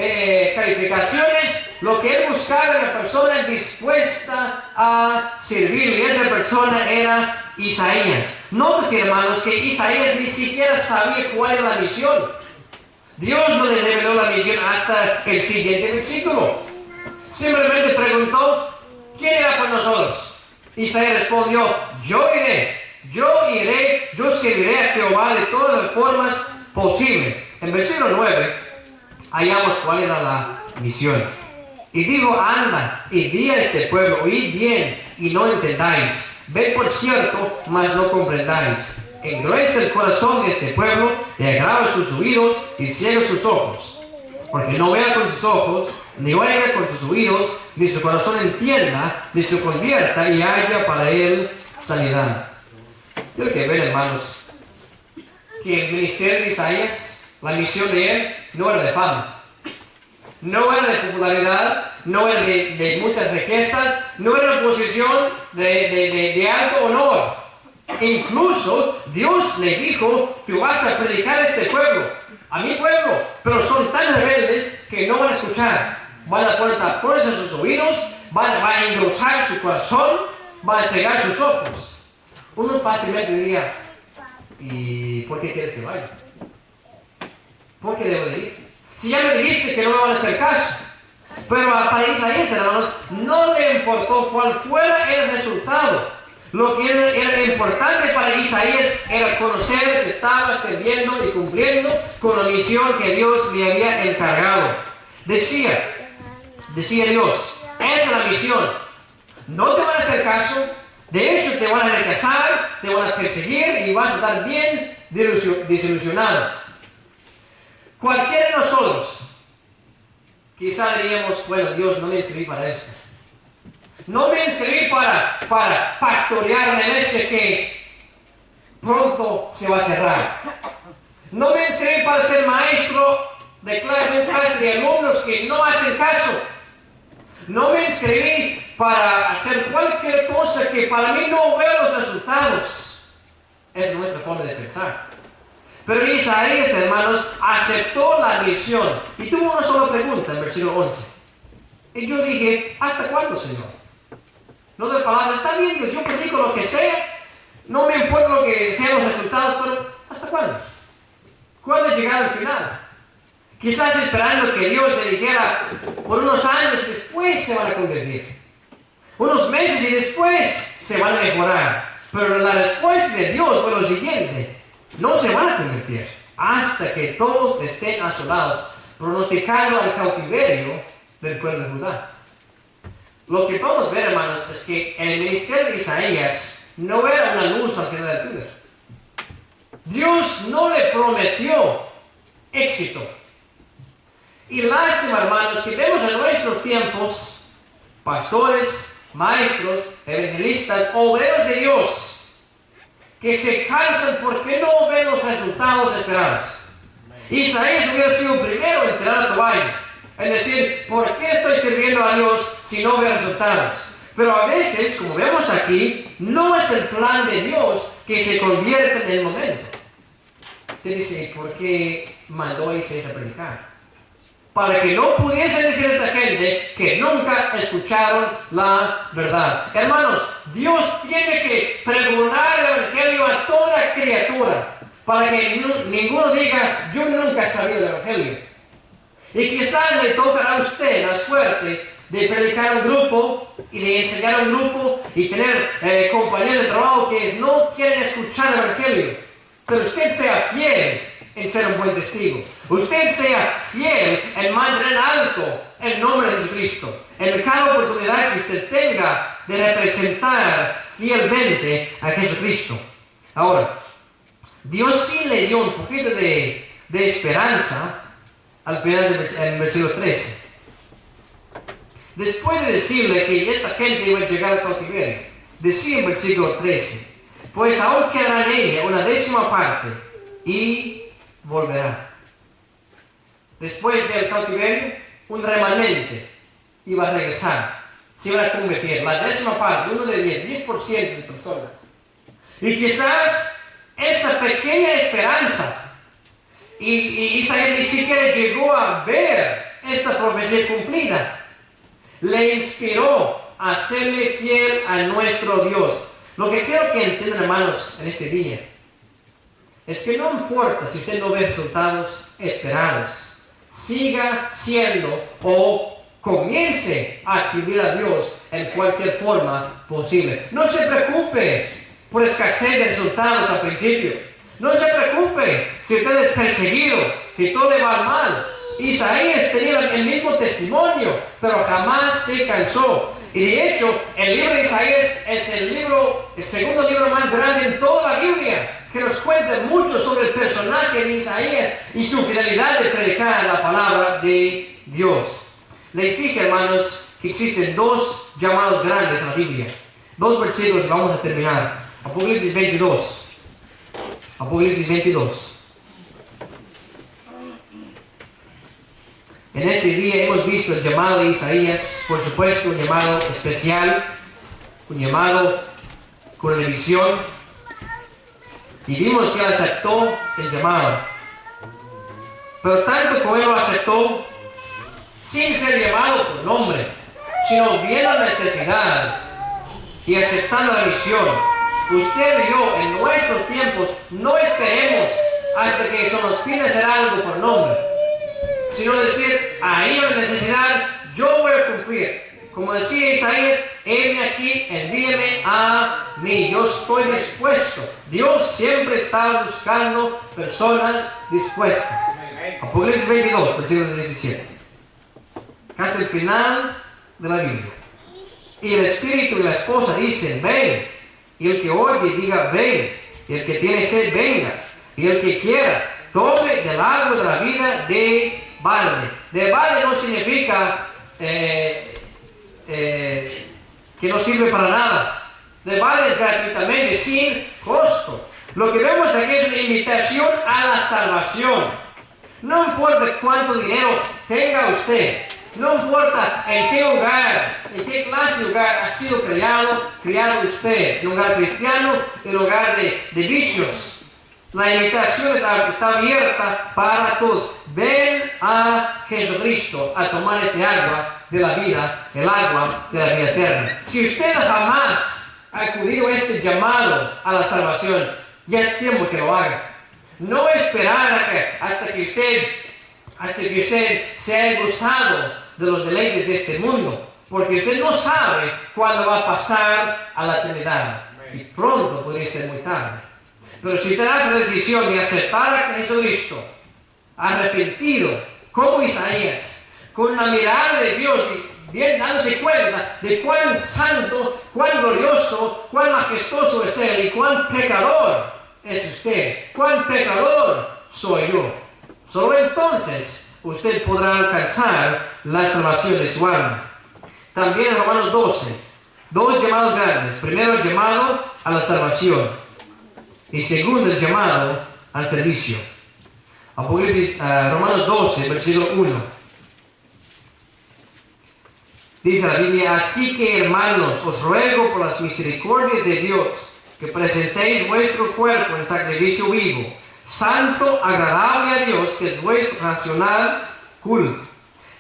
Speaker 1: calificaciones. Lo que Él buscaba era una persona dispuesta a servir. Y esa persona era Isaías. Nótese, hermanos, que Isaías ni siquiera sabía cuál era la misión. Dios no le reveló la misión hasta el siguiente versículo. Simplemente preguntó, ¿quién irá con nosotros? Isaías respondió, yo iré, yo serviré a Jehová de todas las formas posibles. En versículo 9, hallamos cuál era la misión. Y dijo, anda, y di a este pueblo, oíd bien, y no entendáis. Ved por cierto, mas no comprendáis. Engruesa el corazón de este pueblo, y agrava sus oídos, y cierra sus ojos. Porque no vea con sus ojos, ni oiga con sus oídos, ni su corazón entienda, ni se convierta y haya para él sanidad. Quiero que vean, hermanos, que el ministerio de Isaías, la misión de él, no era de fama, no era de popularidad, no era de muchas riquezas, no era una posición de alto honor. Incluso Dios le dijo, tú vas a predicar a este pueblo, a mi pueblo, pero son tan rebeldes que no van a escuchar. Van a poner tapones en sus oídos, van a engrosar su corazón, van a cegar sus ojos. Uno fácilmente diría, ¿y por qué quieres que vaya? ¿Por qué debo de ir? Si ya me dijiste que no me van a hacer caso. Pero para Isaías, hermanos, no le importó cuál fuera el resultado. Lo que era importante para Isaías era conocer que estaba sirviendo y cumpliendo con la misión que Dios le había encargado. Decía Dios, esa es la misión. No te van a hacer caso. De hecho, te van a rechazar, te van a perseguir y vas a estar bien desilusionado. Cualquiera de nosotros, quizá diríamos, bueno, Dios, no me inscribí para esto. No me inscribí para pastorear una iglesia que pronto se va a cerrar. No me inscribí para ser maestro de clase de alumnos que no hacen caso. No me inscribí para hacer cualquier cosa que para mí no veo los resultados. Es nuestra forma de pensar. Pero Isaías, hermanos, aceptó la misión y tuvo una sola pregunta en versículo 11. Y yo dije, ¿hasta cuándo, Señor? No de palabras, está bien, Dios, yo predico lo que sea, no me importa lo que sean los resultados, pero ¿hasta cuándo? ¿Cuándo es llegar al final? Quizás esperando que Dios le dijera, por unos años después se van a convertir. Unos meses y después se van a mejorar. Pero la respuesta de Dios fue lo siguiente: no se van a convertir hasta que todos estén asolados, pronosticando al cautiverio del pueblo de Judá. Lo que podemos ver, hermanos, es que el ministerio de Isaías no era una luz al final del túnel. Dios no le prometió éxito. Y lástima, hermanos, que vemos en nuestros tiempos pastores, maestros, evangelistas, obreros de Dios, que se cansan porque no ven los resultados esperados. Isaías hubiera sido el primero en tirar la toalla, en decir, ¿por qué estoy sirviendo a Dios si no veo resultados? Pero a veces, como vemos aquí, no es el plan de Dios que se convierte en el momento. Te dice, ¿por qué mandó a Isaías a predicar? Para que no pudiesen decir a esta gente que nunca escucharon la verdad. Hermanos, Dios tiene que pregonar el evangelio a toda criatura, para que ninguno diga, yo nunca he sabido el evangelio. Y quizás le tocará a usted la suerte de predicar a un grupo y de enseñar a un grupo y tener compañeros de trabajo que no quieren escuchar el evangelio. Pero usted sea fiel en ser un buen testigo. Usted sea fiel en mantener alto el nombre de Jesucristo. En cada oportunidad que usted tenga de representar fielmente a Jesucristo. Ahora, Dios sí le dio un poquito de esperanza al final del versículo 13. Después de decirle que esta gente iba a llegar al cautiverio, decía en versículo 13, pues aún quedará en ella una décima parte y volverá. Después del cautiverio, un remanente iba a regresar, se iba a convertir, la décima parte, uno de 10% de personas. Y quizás esa pequeña esperanza, y Isaías ni siquiera llegó a ver esta profecía cumplida, le inspiró a serle fiel a nuestro Dios. Lo que quiero que entiendan, hermanos, en este día, es que no importa si usted no ve resultados esperados, siga siendo o comience a servir a Dios en cualquier forma posible. No se preocupe por escasez de resultados al principio. No se preocupe si usted es perseguido, si todo le va mal. Isaías tenía el mismo testimonio, pero jamás se cansó. Y de hecho, el libro de Isaías es el segundo libro más grande en toda la Biblia, que nos cuenta mucho sobre el personaje de Isaías y su fidelidad de predicar la palabra de Dios. Les dije, hermanos, que existen dos llamados grandes en la Biblia. Dos versículos que vamos a terminar. Apocalipsis 22. Apocalipsis 22. En este día hemos visto el llamado de Isaías, por supuesto un llamado especial, un llamado con una visión, y vimos que él aceptó el llamado. Pero tanto como él lo aceptó, sin ser llamado por nombre, sino viendo la necesidad y aceptando la misión, usted y yo en nuestros tiempos no esperemos hasta que somos nos pide hacer algo por nombre, sino decir, ahí hay necesidad, yo voy a cumplir. Como decía Isaías, heme aquí, envíeme a mí, yo estoy dispuesto. Dios siempre está buscando personas dispuestas. Apocalipsis 22, versículo 17. Casi el final de la Biblia. Y el espíritu y la esposa dicen, ven. Y el que oye diga, ven. Y el que tiene sed, venga. Y el que quiera, tome del agua de la vida de balde. De balde no significa que no sirve para nada. De balde es gratuitamente, sin costo. Lo que vemos aquí es una invitación a la salvación. No importa cuánto dinero tenga usted, no importa en qué hogar, en qué clase de hogar ha sido criado usted, en un hogar cristiano, en un hogar de vicios. La invitación está abierta para todos. Ven a Jesucristo a tomar este agua de la vida, el agua de la vida eterna. Si usted jamás ha acudido a este llamado a la salvación, ya es tiempo que lo haga. No esperar hasta que usted se haya gozado de los deleites de este mundo, porque usted no sabe cuándo va a pasar a la eternidad y pronto podría ser muy tarde. Pero si usted hace la decisión de aceptar a Jesucristo, arrepentido, como Isaías, con una mirada de Dios, bien dándose cuenta de cuán santo, cuán glorioso, cuán majestuoso es Él y cuán pecador es usted, cuán pecador soy yo. Solo entonces usted podrá alcanzar la salvación de su alma. También en Romanos 12, dos llamados grandes. Primero el llamado a la salvación y segundo el llamado al servicio. Romanos 12, versículo 1. Dice la Biblia, así que hermanos, os ruego por las misericordias de Dios, que presentéis vuestro cuerpo en sacrificio vivo, santo, agradable a Dios, que es vuestro racional culto.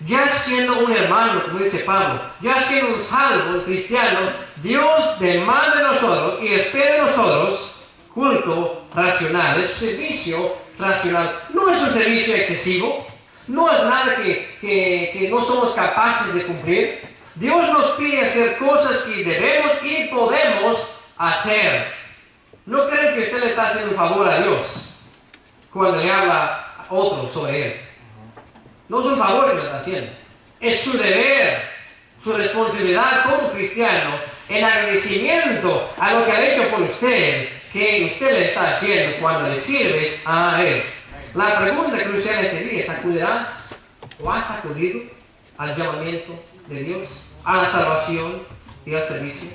Speaker 1: Ya siendo un hermano, como dice Pablo, ya siendo un salvo, un cristiano, Dios demanda de nosotros y espera de nosotros culto racional, es servicio racional. No es un servicio excesivo, no es nada que no somos capaces de cumplir. Dios nos pide hacer cosas que debemos y podemos hacer. No creen que usted le está haciendo un favor a Dios cuando le habla a otro sobre Él. No es un favor que le está haciendo. Es su deber, su responsabilidad como cristiano, en agradecimiento a lo que ha hecho por usted, que usted le está haciendo cuando le sirves a Él. La pregunta que usted en este día es, ¿acudirás o has acudido al llamamiento de Dios, a la salvación y al servicio?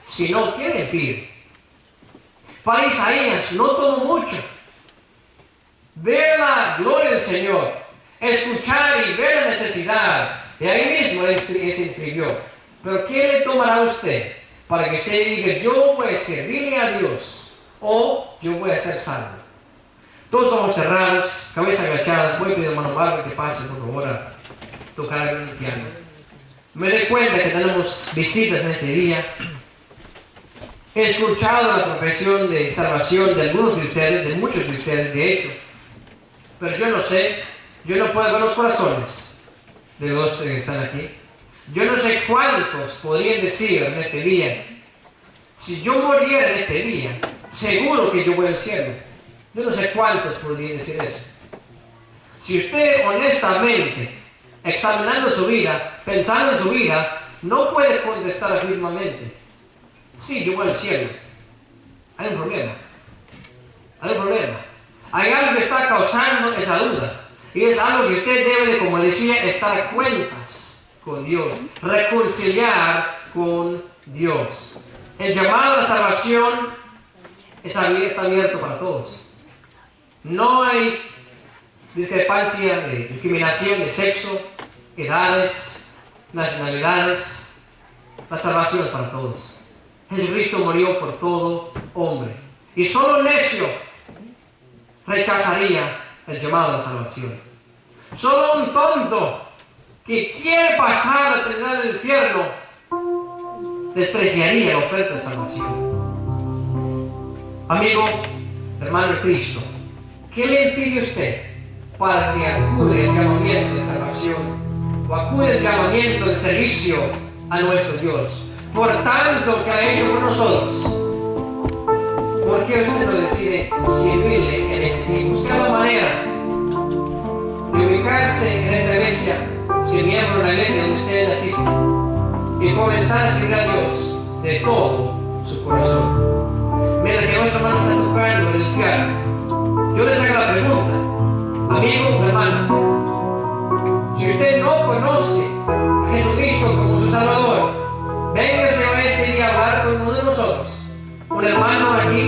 Speaker 1: Si no, ¿quién le pide? Para Isaías no tomó mucho ver la gloria del Señor, escuchar y ver la necesidad, y ahí mismo él se inscribió. Pero ¿qué le tomará a usted para que usted diga, yo voy a servirle a Dios o yo voy a ser salvo? Todos somos cerrados, cabezas agachadas. Voy a pedir al hermano Barber que pase por favor a tocar el piano. Me doy cuenta que tenemos visitas en este día. He escuchado la profesión de salvación de algunos de ustedes, de muchos de ustedes de hecho, pero yo no sé, yo no puedo ver los corazones de los que están aquí. Yo no sé cuántos podrían decir en este día, si yo muriera en este día, seguro que yo voy al cielo. Yo no sé cuántos podrían decir eso. Si usted honestamente, examinando su vida, pensando en su vida, no puede contestar afirmativamente, sí, yo voy al cielo, hay un problema. Hay un problema. Hay algo que está causando esa duda. Y es algo que usted debe de, como decía, estar a cuentas con Dios, reconciliar con Dios. El llamado a la salvación está abierto para todos. No hay discrepancia de discriminación de sexo, edades, nacionalidades. La salvación es para todos. Jesucristo murió por todo hombre. Y solo el necio rechazaría el llamado a la salvación. Solo un tonto que quiere pasar la eternidad del infierno despreciaría la oferta de salvación. Amigo, hermano en Cristo, ¿Qué le impide a usted para que acude al llamamiento de salvación o acude al llamamiento de servicio a nuestro Dios? Por tanto que ha hecho por nosotros, ¿por qué usted no decide servirle en este tiempo? Buscar la manera de ubicarse en esta iglesia, ser miembro de la iglesia donde usted asiste, y comenzar a servir a Dios de todo su corazón. Mientras que nuestro hermano está tocando en el piano, yo les hago la pregunta, amigo o hermano, si usted no conoce a Jesucristo como su Salvador, véngase a este día a hablar con uno de nosotros, un hermano aquí,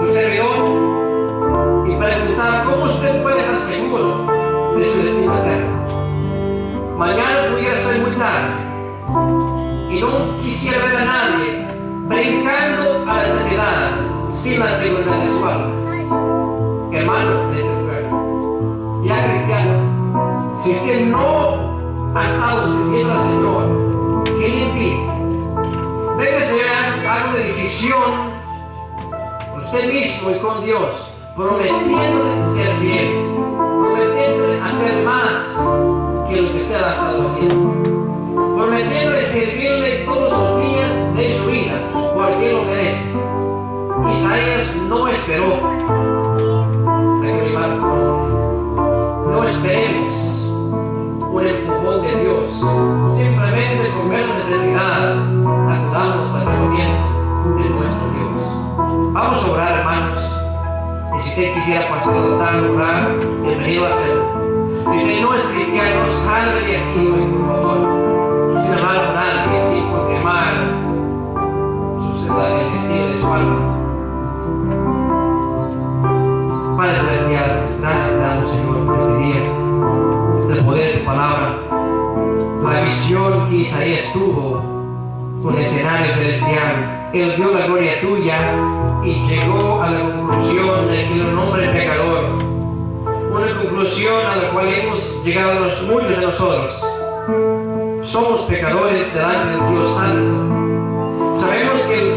Speaker 1: un servidor, y preguntar cómo usted puede estar seguro de su destino eterno. Mañana pudiera ser muy tarde y no quisiera ver a nadie brincando a la eternidad sin la seguridad de su alma. Hermanos de este lugar, ya cristiano, si usted no ha estado sirviendo al Señor, ¿qué le impide? Venga, Señor, haga una decisión con usted mismo y con Dios, prometiéndole ser fiel, prometiéndole hacer más que lo que usted ha estado haciendo, prometiéndole servirle todos los días de su vida, porque Él lo merece. Isaías no esperó a que primar tu nombre. No esperemos un empujón de Dios, simplemente con menos necesidad acudamos al llamamiento de nuestro Dios. Vamos a orar, hermanos, y si usted quisiera pasar a orar, bienvenido a hacerlo. Si usted no es cristiano, salga de aquí hoy, por favor, sin hablar con nadie, sin confirmar el destino de su alma. Padre Celestial, gracias te damos, Señor, por este día, del poder de tu palabra, la visión que Isaías tuvo con el escenario celestial. Él vio la gloria tuya y llegó a la conclusión de que era un hombre pecador, una conclusión a la cual hemos llegado muchos de nosotros. Somos pecadores delante del Dios Santo. Sabemos que el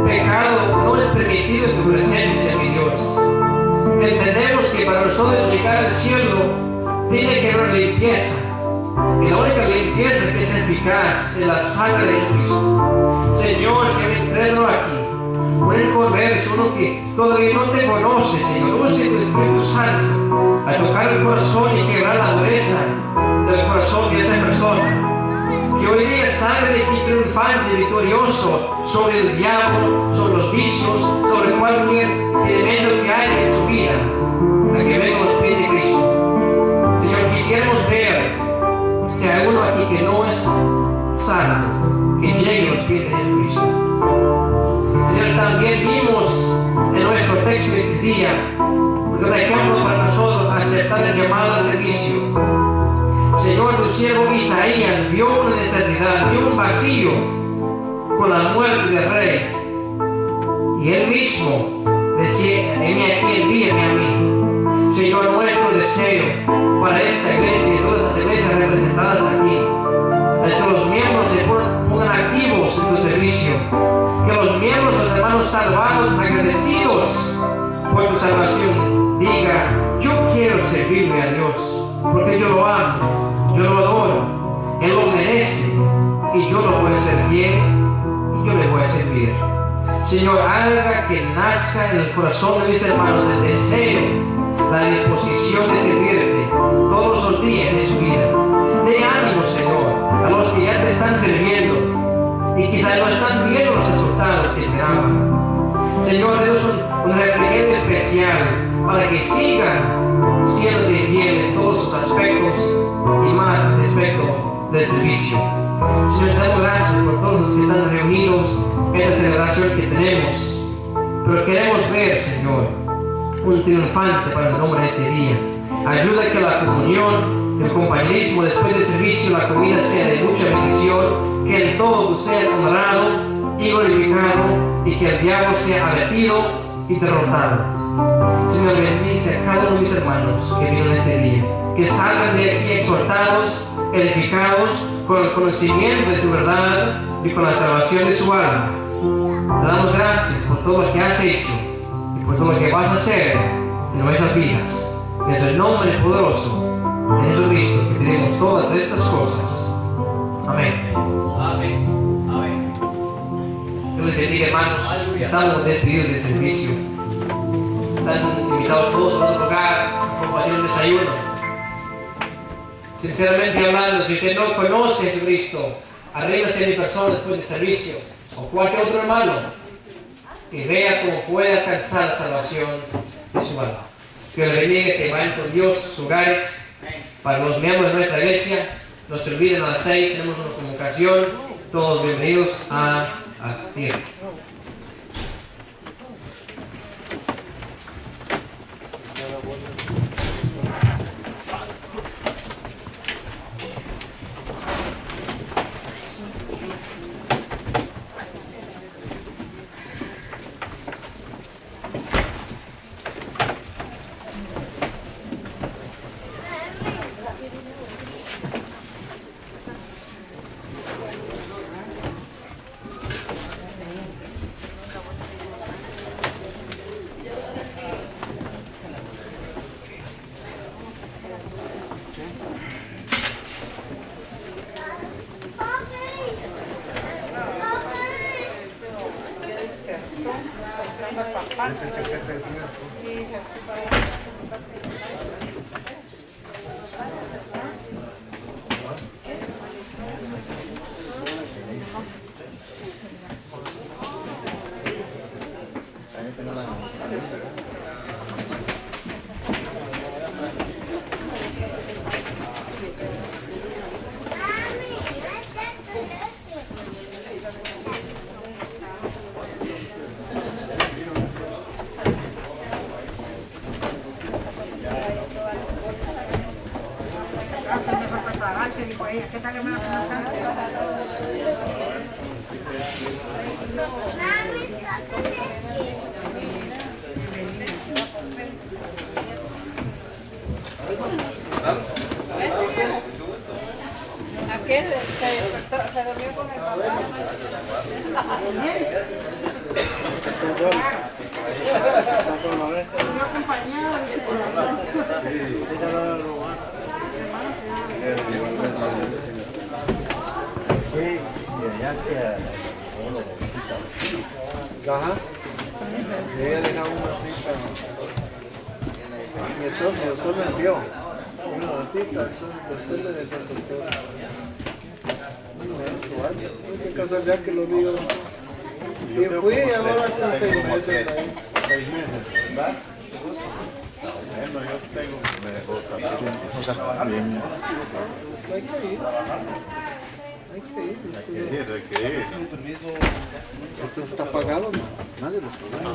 Speaker 1: pecado no es permitido en tu presencia, mi Dios. Entendemos que para nosotros llegar al cielo tiene que haber limpieza. Y la única limpieza que es eficaz es la sangre de Jesucristo. Señor, se me entreno aquí. Un converso, uno que todavía no te conoce, Señor. Use tu Espíritu Santo a tocar el corazón y quebrar la dureza del corazón de esa persona. Que hoy día salga de aquí triunfante, victorioso sobre el diablo, sobre los vicios, sobre cualquier elemento que haya en su vida, a que venga los pies de Cristo. Señor, quisiéramos ver si hay alguno aquí que no es salvo, que llegue a los pies de Jesucristo. Señor, también vimos en nuestro texto de este día un ejemplo para nosotros aceptar el llamado al servicio. Señor, tu siervo Isaías vio una necesidad, vio un vacío con la muerte del rey. Y él mismo decía, heme aquí, envíame a mí. Señor, nuestro deseo para esta iglesia y todas las iglesias representadas aquí es que los miembros se pongan activos en tu servicio. Que los miembros, los hermanos salvados, agradecidos por tu salvación, digan, yo quiero servirle a Dios, porque yo lo amo, yo lo adoro, Él lo merece, y yo lo voy a hacer fiel, y yo le voy a servir. Señor, haga que nazca en el corazón de mis hermanos el deseo, la disposición de servirte todos los días de su vida. De ánimo, Señor, a los que ya te están sirviendo y quizás no están viendo los resultados que esperaban. Señor, denos un refrigerio especial para que sigan siendo fieles en todos sus aspectos y más respecto del servicio. Señor, te damos gracias por todos los que están reunidos en la celebración que tenemos, pero queremos ver, Señor, un triunfante para el nombre de este día. Ayuda a que la comunión, el compañerismo después del servicio, la comida sea de mucha bendición, que en todo tú seas honrado y glorificado, y que el diablo sea abatido y derrotado. Señor, bendice a cada uno de mis hermanos que vienen este día, que salgan de aquí exhortados, edificados, con el conocimiento de tu verdad y con la salvación de su alma. Te damos gracias por todo lo que has hecho y por todo lo que vas a hacer en nuestras vidas. Es el nombre poderoso de Jesucristo que tenemos todas estas cosas. Amén. Amén. Amén. Dios les bendiga, hermanos. Estamos despedidos del servicio. Están invitados todos a otro lugar a compartir el desayuno. Sinceramente hablando, si usted no conoce a Jesucristo, arréglese a mi persona después del servicio, o cualquier otro hermano, y vea cómo puede alcanzar la salvación de su alma. Que le bendiga, que vayan con Dios a sus hogares. Para los miembros de nuestra iglesia, no se olviden, a las 6 tenemos una convocación. Todos bienvenidos a asistir.
Speaker 2: ¿Qué tal, hermano? ¿Cómo están?
Speaker 3: Aquel se durmió con el papá.
Speaker 2: Yo acompañado,
Speaker 4: Sí, y allá que uno lo visita. Ajá. Y ella dejaba una cita. Mi doctor me envió una cita, después le dejó el doctor. Qué casualidad que lo vi. Y fui ahora con 6 meses. 6 meses, ¿va? Bueno, yo tengo bien. Hay que ir. Hay que ir. Esto está pagado, ¿no? Nadie lo paga.